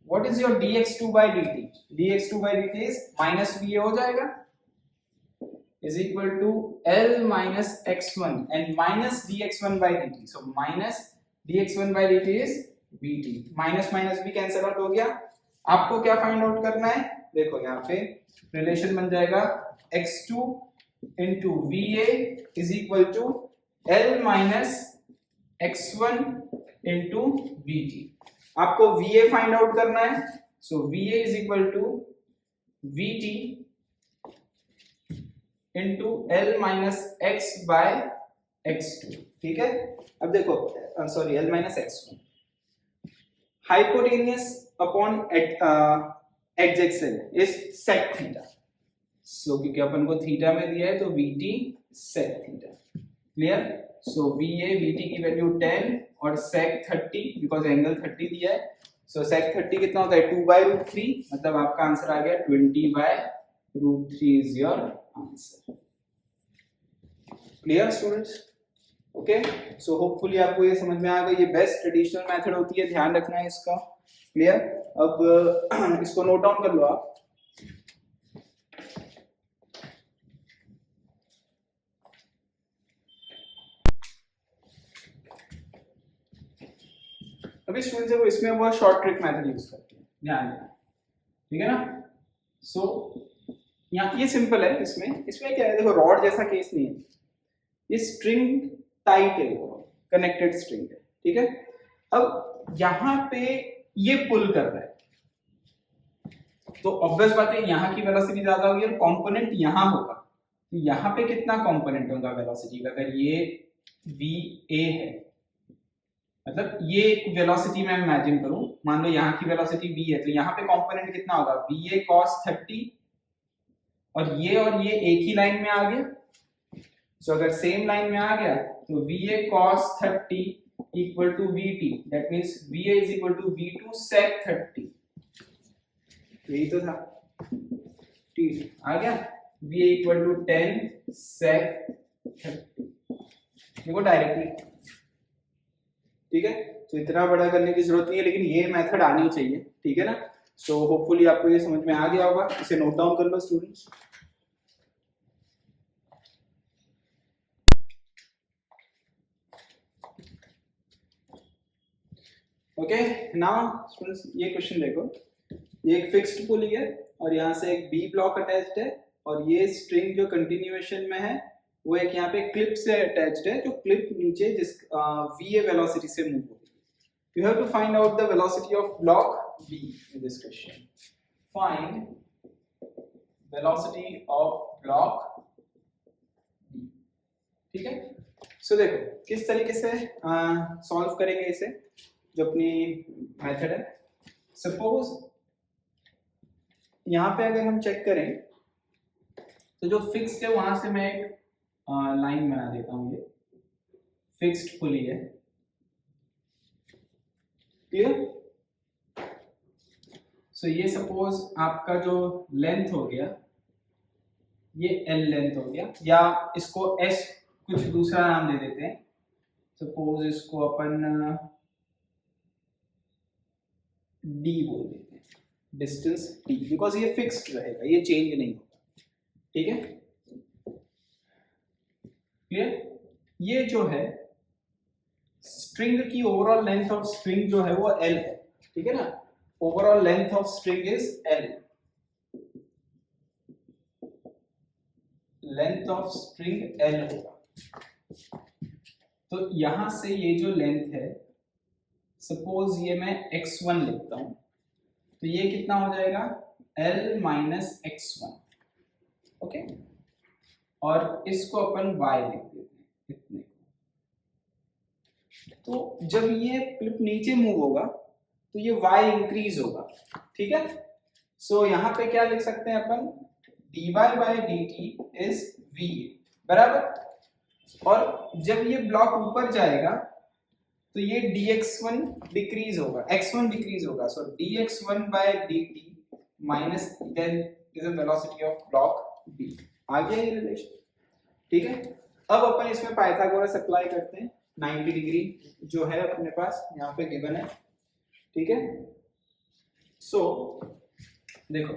A: what is your dx2 by dt? dx2 by dt is minus va हो जाएगा, is equal to L minus x1 and minus dx1 by dt. So minus dx1 by dt is vt. Minus minus भी कैंसिल आउट हो गया। आपको क्या फाइंड आउट करना है, देखो यहाँ पे रिलेशन बन जाएगा x2 into va is equal to L minus x1 into vt. आपको va फाइंड आउट करना है, so va is equal to vt into L minus x by x2, ठीक है। अब देखो sorry L minus x1 hypotenuse upon adjacent is sec theta, so क्योंकि अपन को थीटा में दिया है तो vt sec theta, क्लियर। सो va vt की वैल्यू 10 और sec 30 बिकॉज एंगल 30 दिया है, सो sec 30 कितना होता है 2/√3, मतलब आपका आंसर आ गया 20/√3 is your answer. Clear students? Okay, so hopefully आपको ये समझ में आ गई, ये बेस्ट ट्रेडिशनल मेथड होती है, ध्यान रखना है इसका। क्लियर? अब इसको नोट डाउन कर लो आप। अभी स्टूडेंट्स को इसमें वो शॉर्ट ट्रिक मेथड यूज करते हैं, ध्यान देना, ठीक है ना। सो यहाँ ये सिंपल है, इसमें क्या है, देखो रॉड जैसा केस नहीं है, ये स्ट्रिंग टाइट है, कनेक्टेड स्ट्रिंग है, ठीक है। अब यहाँ पे ये पुल कर रहा है, तो ऑब्वियस बात है यहाँ की वेलोसिटी ज्यादा होगी और कंपोनेंट यहाँ होगा, तो यहाँ पे कितना कंपोनेंट होगा वेलोसिटी का, अगर ये va है, मतलब ये एक वेलोसिटी मैं इमेजिन करूं, मान लो यहाँ की वेलोसिटी v है, तो यहाँ पे कंपोनेंट कितना होगा va cos 30, और ये एक ही लाइन में आ गया, सो अगर सेम लाइन में आ गया तो va cos 30 equal to vt, that means va is equal to v2 sec 30, यही तो था, ठीक आ गया, va इक्वल टू 10 sec 30, देखो डायरेक्टली, ठीक है। तो इतना बड़ा करने की जरूरत नहीं है, लेकिन ये मेथड आनी चाहिए, ठीक है ना। सो होपफुली आपको ये समझ में आ गया होगा, इसे नोट डाउन कर लो स्टूडेंट्स। ओके, नाउ स्टूडेंट्स ये क्वेश्चन देखो, ये एक फिक्स्ड पुली है और यहाँ से एक बी ब्लॉक अटैच्ड है, और ये स्ट्रिंग जो कंटिन्यूएशन में है वो एक यहाँ पे क्लिप से अटैच्ड है, जो क्लिप नीचे जिस va वेलोसिटी से मूव हो रही है। You have to find out the velocity of block b in this question. Find velocity of block b, ठीक है। सो देखो किस तरीके से सॉल्व करेंगे इसे, जो अपनी मेथड है। सपोज यहाँ पे अगर हम चेक करें तो जो फिक्स्ड है वहां से मैं एक लाइन बना देता हूं, ये फिक्स्ड पुली है, क्लियर। सो ये सपोज आपका जो लेंथ हो गया, ये L लेंथ हो गया, या इसको S कुछ दूसरा नाम दे देते हैं, सपोज इसको अपन D बोल देते हैं, डिस्टेंस D, बिकॉज ये फिक्स्ड रहेगा, ये चेंज नहीं होगा, ठीक है, क्लियर। ये जो है स्ट्रिंग की ओवरऑल लेंथ ऑफ स्ट्रिंग जो है वो L है, ठीक है ना, overall length of string is L, length of string L होगा। तो यहां से ये जो लेंथ है सपोज ये मैं x1 लिखता हूं, तो ये कितना हो जाएगा L माइनस x1, ओके, और इसको अपन y लिख देते हैं इतने। तो जब ये फ्लिप नीचे मूव होगा तो ये y इंक्रीज होगा, ठीक है। सो यहाँ पे क्या लिख सकते हैं अपन, dy by dt is v, बराबर। और जब ये ब्लॉक ऊपर जाएगा तो ये dx1 डिक्रीज होगा, x1 डिक्रीज होगा, so dx1 by dt minus then is the velocity of block b। आ गया ये रिलेशन, ठीक है। अब अपन इसमें पाइथागोरस अप्लाई करते हैं, 90 डिग्री जो है अपने पास यहाँ पे गिवन है, ठीक है। सो देखो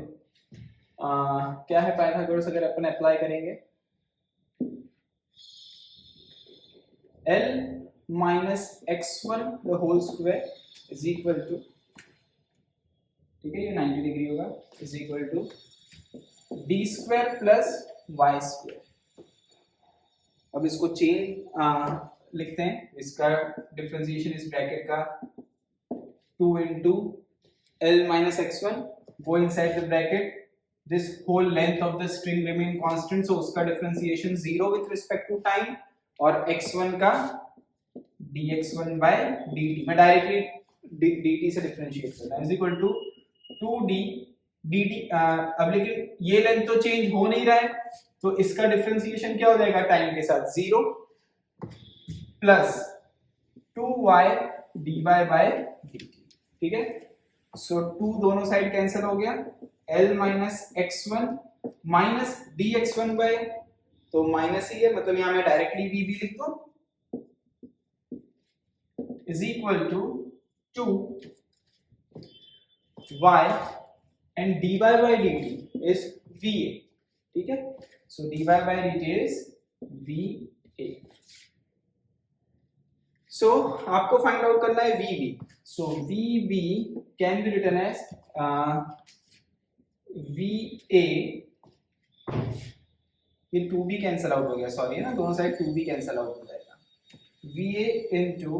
A: क्या है पाइथागोरस, अगर अपन अप्लाई करेंगे L minus x1 the whole square is equal to, ठीक है, ये 90 डिग्री होगा, is equal to d square plus y square. अब इसको चेन लिखते हैं, इसका डिफरेंशिएशन इस ब्रैकेट का 2 into L minus x1 go inside the bracket, this whole length of the string remain constant, so उसका differentiation 0 with respect to time, और x1 का dx1 by dt, मैं डायरेक्टली dt से डिफरेंशिएट करता हूं, is equal to 2d dt। अब लेकिन ये लेंथ तो चेंज हो नहीं रहा है, तो इसका डिफरेंशिएशन क्या हो जाएगा टाइम के साथ, 0 plus 2y dy by dt, ठीक है। सो 2 दोनों साइड कैंसिल हो गया, L minus x1 minus dx1 by, तो माइनस ही है, मतलब यहां मैं डायरेक्टली v भी लिख दूं, is equal to 2y and dy by dt is va, ठीक है। So dy by dt is va। So आपको फाइंड आउट करना है vb, so vb can be written as va, ये 2b कैंसिल आउट हो गया, सॉरी ना, दोनों साइड 2b कैंसिल आउट हो जाएगा, va into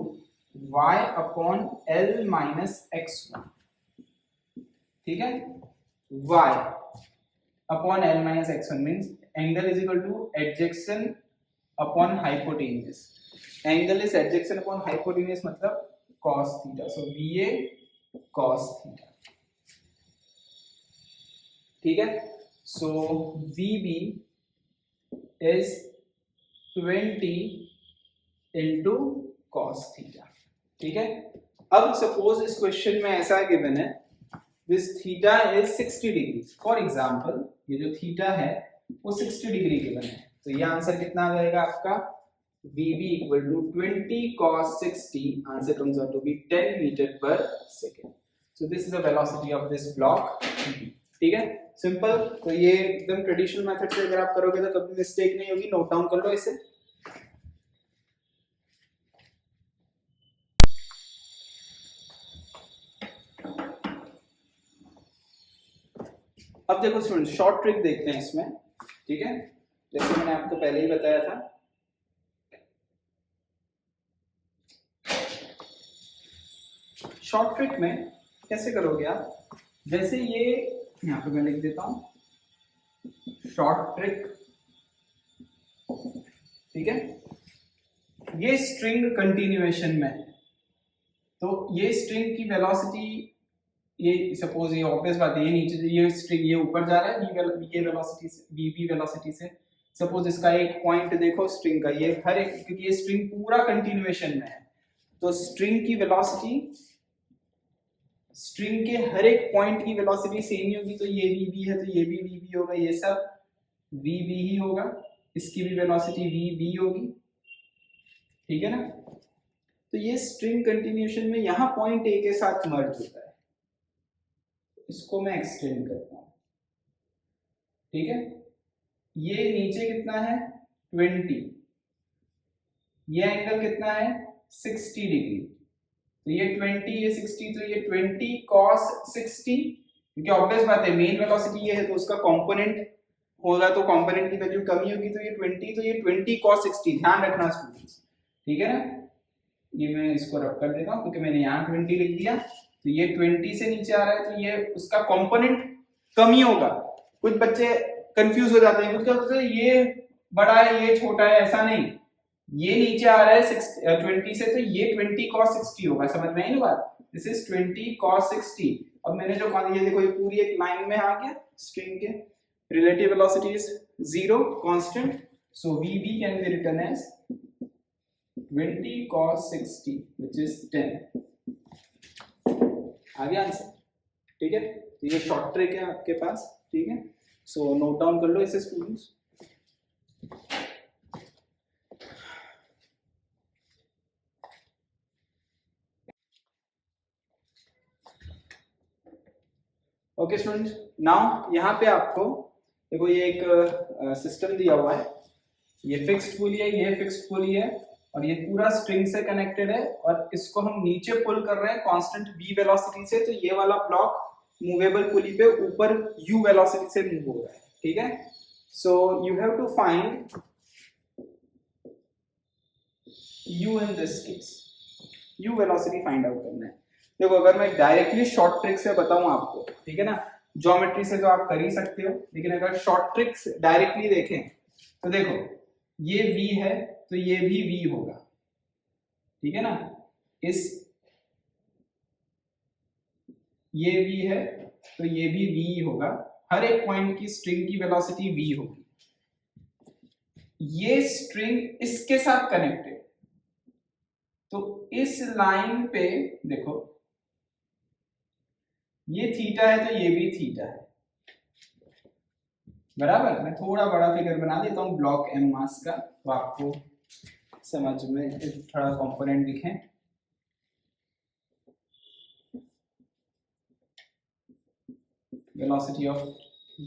A: y upon L minus x1, ठीक है, y upon L minus x1 means angle is equal to एडजेक्शन अपॉन हाइपोटेन्यूज, एंगल इज एडजेक्शन अपॉन हाइपोटेन्यूज मतलब cos theta, so va cos theta, ठीक है। So vb is 20 into cos theta, ठीक है। अब सपोज इस क्वेश्चन में ऐसा गिवन है, this theta is 60 degree, for example ये जो थीटा है वो 60 डिग्री गिवन है, तो ये आंसर कितना आ जाएगा आपका, vb equal to 20 cos 60, answer comes out to be 10 meter per second, so this is the velocity of this block, ठीक है, सिंपल। तो ये एकदम ट्रेडिशनल मेथड से अगर आप करोगे तो कभी मिस्टेक नहीं होगी, नोट डाउन कर लो इसे। अब देखो स्टूडेंट, शॉर्ट ट्रिक देखते हैं इसमें, ठीक है, जैसे मैंने आपको पहले ही बताया था। शॉर्ट ट्रिक में कैसे करोगे आप, जैसे ये यहाँ पे मैं लिख देता हूं शॉर्ट ट्रिक, ठीक है, ये स्ट्रिंग कंटिन्यूएशन में, तो ये स्ट्रिंग की वेलोसिटी, ये सपोज ये ऑब्वियस बात है, ये नीचे ये स्ट्रिंग ये ऊपर जा रहा है ये वेलोसिटी से, vb वेलोसिटी से, सपोज इसका एक पॉइंट देखो स्ट्रिंग का, ये हर एक, क्योंकि ये स्ट्रिंग पूरा कंटिन्यूएशन में है, तो स्ट्रिंग की वेलोसिटी, स्ट्रिंग के हर एक पॉइंट की वेलोसिटी सेम ही होगी, तो ये vb है तो ये भी vb होगा, ये सब vb ही होगा, इसकी भी वेलोसिटी vb होगी, ठीक है ना। तो ये स्ट्रिंग कंटिन्यूएशन में यहाँ पॉइंट a के साथ मर्ज होता है, इसको मैं एक्सटेंड करता हूँ, ठीक है। ये नीचे कितना है 20, ये एंगल कितना है 60 डिग्री, तो ये 20 ये 60, तो ये 20 cos 60, क्योंकि ऑब्वियस बात है मेन वेलोसिटी ये है तो उसका कंपोनेंट होगा, तो कंपोनेंट की वैल्यू कम ही होगी, तो ये 20, तो ये 20 cos 60, ध्यान रखना स्टूडेंट्स, ठीक है ना। ये मैं इसको रब कर देता हूँ क्योंकि मैंने यहाँ 20 लिख दिया, तो ये 20 से नीचे आ रहा है तो ये उसका कंपोनेंट कम ही होगा। कुछ बच्चे कंफ्यूज हो जाते हैं, कुछ कहते हैं ये बड़ा है ये छोटा है, ऐसा नहीं, ये नीचे आ रहा है 20 से, तो ये 20 cos 60 होगा। समझ में आई ना बात? This is 20 cos 60। अब मैंने जो कहा, ये देखो ये पूरी एक लाइन में आ गया स्ट्रिंग के, relative velocity is 0 constant, so VB can be written as 20 cos 60 which is 10। आ गया आंसर, ठीक है? तो ये शॉर्ट ट्रिक है आपके पास, ठीक है? सो नोट डाउन कर लो इसे स्टूडेंट्स। ओके स्टूडेंट्स, नाउ यहाँ पे आपको देखो ये एक सिस्टम दिया हुआ है, ये फिक्स्ड पुली है, ये फिक्स्ड पुली है और ये पूरा स्ट्रिंग से कनेक्टेड है और इसको हम नीचे पुल कर रहे हैं कांस्टेंट v वेलोसिटी से। तो ये वाला ब्लॉक मूवेबल पुली पे ऊपर u वेलोसिटी से मूव हो रहा है, ठीक है? So you have to find u in this case, u velocity find out करना है। देखो अगर मैं डायरेक्टली शॉर्ट ट्रिक से बताऊं आपको, ठीक है ना, ज्योमेट्री से तो आप कर ही सकते हो, लेकिन अगर शॉर्ट ट्रिक डायरेक्टली देखें तो देखो ये v है तो ये भी v होगा, ठीक है ना? ये v है तो ये भी v होगा, हर एक पॉइंट की स्ट्रिंग की वेलोसिटी v होगी। ये स्ट्रिंग इसके साथ कनेक्टेड, तो इस लाइन पे देखो ये थीटा है तो ये भी थीटा है, बराबर। मैं थोड़ा बड़ा फिगर बना देता हूं ब्लॉक m मास का, तो आपको समझ में थोड़ा कंपोनेंट दिखे। Velocity of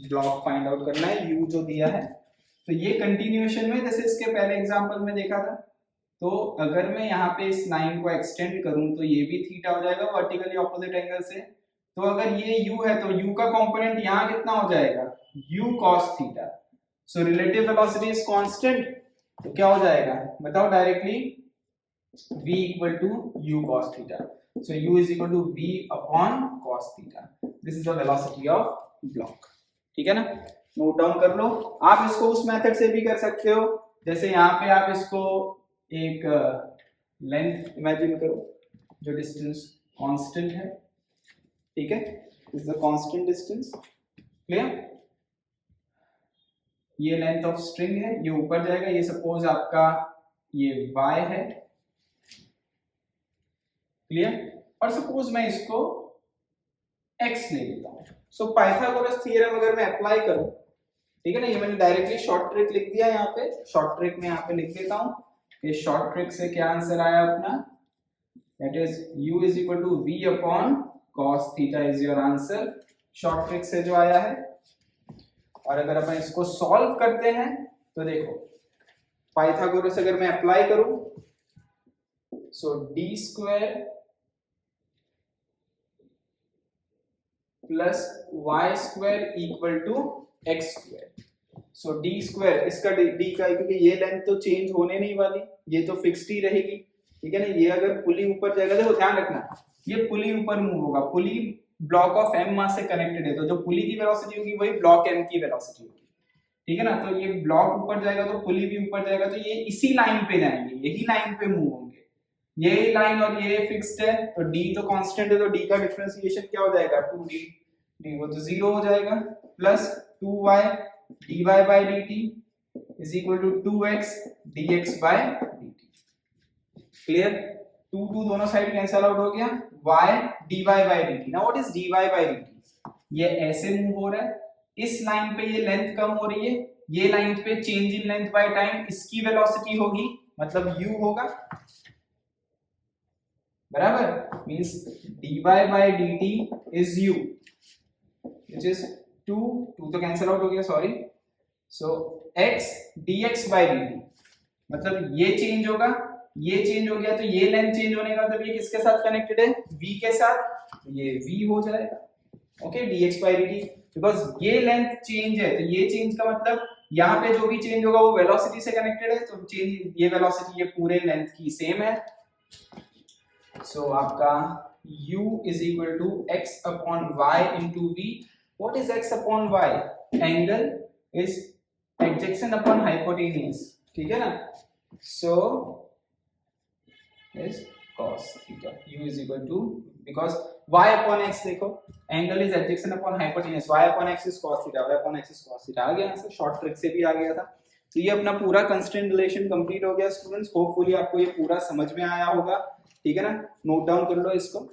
A: block find out करना है, u जो दिया है। तो ये कंटिन्यूएशन में, जैसे इसके पहले एग्जांपल में देखा था, तो अगर मैं यहाँ पे इस लाइन को एक्सटेंड करूं तो ये भी थीटा हो जाएगा वर्टिकली ऑपोजिट एंगल से। तो अगर ये u है तो u का कंपोनेंट यहाँ कितना हो जाएगा, u cos theta. So relative velocity is constant, तो क्या हो जाएगा बताओ directly, v equal to u cos theta. So u is equal to v upon cos theta. This is the velocity of block, ठीक है ना? नोट डाउन कर लो। आप इसको उस मेथड से भी कर सकते हो, जैसे यहाँ पे आप इसको एक लेंथ इमेजिन करो जो डिस्टेंस कांस्टेंट है, ठीक है? This is the constant distance, clear? ये लेंथ ऑफ स्ट्रिंग है, ये ऊपर जाएगा, ये सपोज आपका ये y है, क्लियर? और सपोज मैं इसको x ले लेता हूं। सो पाइथागोरस थ्योरम अगर मैं अप्लाई करूं, ठीक है ना, ये मैंने डायरेक्टली शॉर्ट ट्रिक लिख दिया यहाँ पे, शॉर्ट ट्रिक में यहाँ पे लिख देता हूं। ये शॉर्ट ट्रिक से क्या आंसर आया अपना, that is u is equal to v upon cos theta is your answer, short trick से जो आया है। और अगर अपन इसको सॉल्व करते हैं तो देखो पाइथागोरस अगर मैं अप्लाई करूं, so d square plus y square equal to x square. So d square, इसका d का, क्योंकि ये लेंथ तो चेंज होने नहीं वाली, ये तो फिक्स्ड ही रहेगी, ठीक है ना? ये अगर पुली ऊपर जाएगा, देखो ध्यान रखना, ये पुली ऊपर मूव होगा, पुली ब्लॉक ऑफ m मास से कनेक्टेड है, तो जो पुली की वेलोसिटी होगी वही ब्लॉक m की वेलोसिटी होगी, ठीक है ना? तो ये ब्लॉक ऊपर जाएगा तो पुली भी ऊपर जाएगा, तो ये इसी लाइन पे जाएंगे, यही लाइन पे मूव होंगे, यही लाइन, और ये फिक्स्ड है तो d तो कांस्टेंट है, तो d का डिफरेंशिएशन क्या हो जाएगा, 2d, d वो तो 0 हो जाएगा, plus 2y dy by dt is equal to 2x dx by dt, clear? 2 दोनों साइड कैंसिल आउट हो गया, y dy by dt। Now what is dy by dt? ये ऐसे मूव हो रहा है, इस लाइन पे ये लेंथ कम हो रही है, ये लाइन पे change in length by time, इसकी वेलोसिटी होगी, मतलब u होगा, बराबर, means dy by dt is u which is 2 तो कैंसिल आउट हो गया, sorry. So x dx by dt, मतलब ये चेंज होगा, ये चेंज हो गया, तो ये लेंथ चेंज होने का मतलब ये किसके साथ कनेक्टेड है, v के साथ, तो ये v हो जाएगा, okay, dx by dt। Because ये लेंथ चेंज है, तो ये चेंज का मतलब यहाँ पे जो भी चेंज होगा वो वेलोसिटी से कनेक्टेड है, तो चेंज, ये वेलोसिटी ये पूरे लेंथ की सेम है, सो आपका u is equal to x upon y into v. What is x upon y? Angle is adjacent upon hypotenuse, ठीक है ना? So is cos theta. U is equal to, because y upon x देखो, angle is adjacent upon hypotenuse, y upon x is cos theta, y upon x is cos theta. आ गया यहाँ से, शॉर्ट ट्रिक से भी आ गया था. तो ये अपना पूरा कंस्ट्रेंट रिलेशन कंप्लीट हो गया स्टूडेंट्स. होपफुली आपको ये पूरा समझ में आया होगा, ठीक है ना? नोट डाउन कर लो इसको.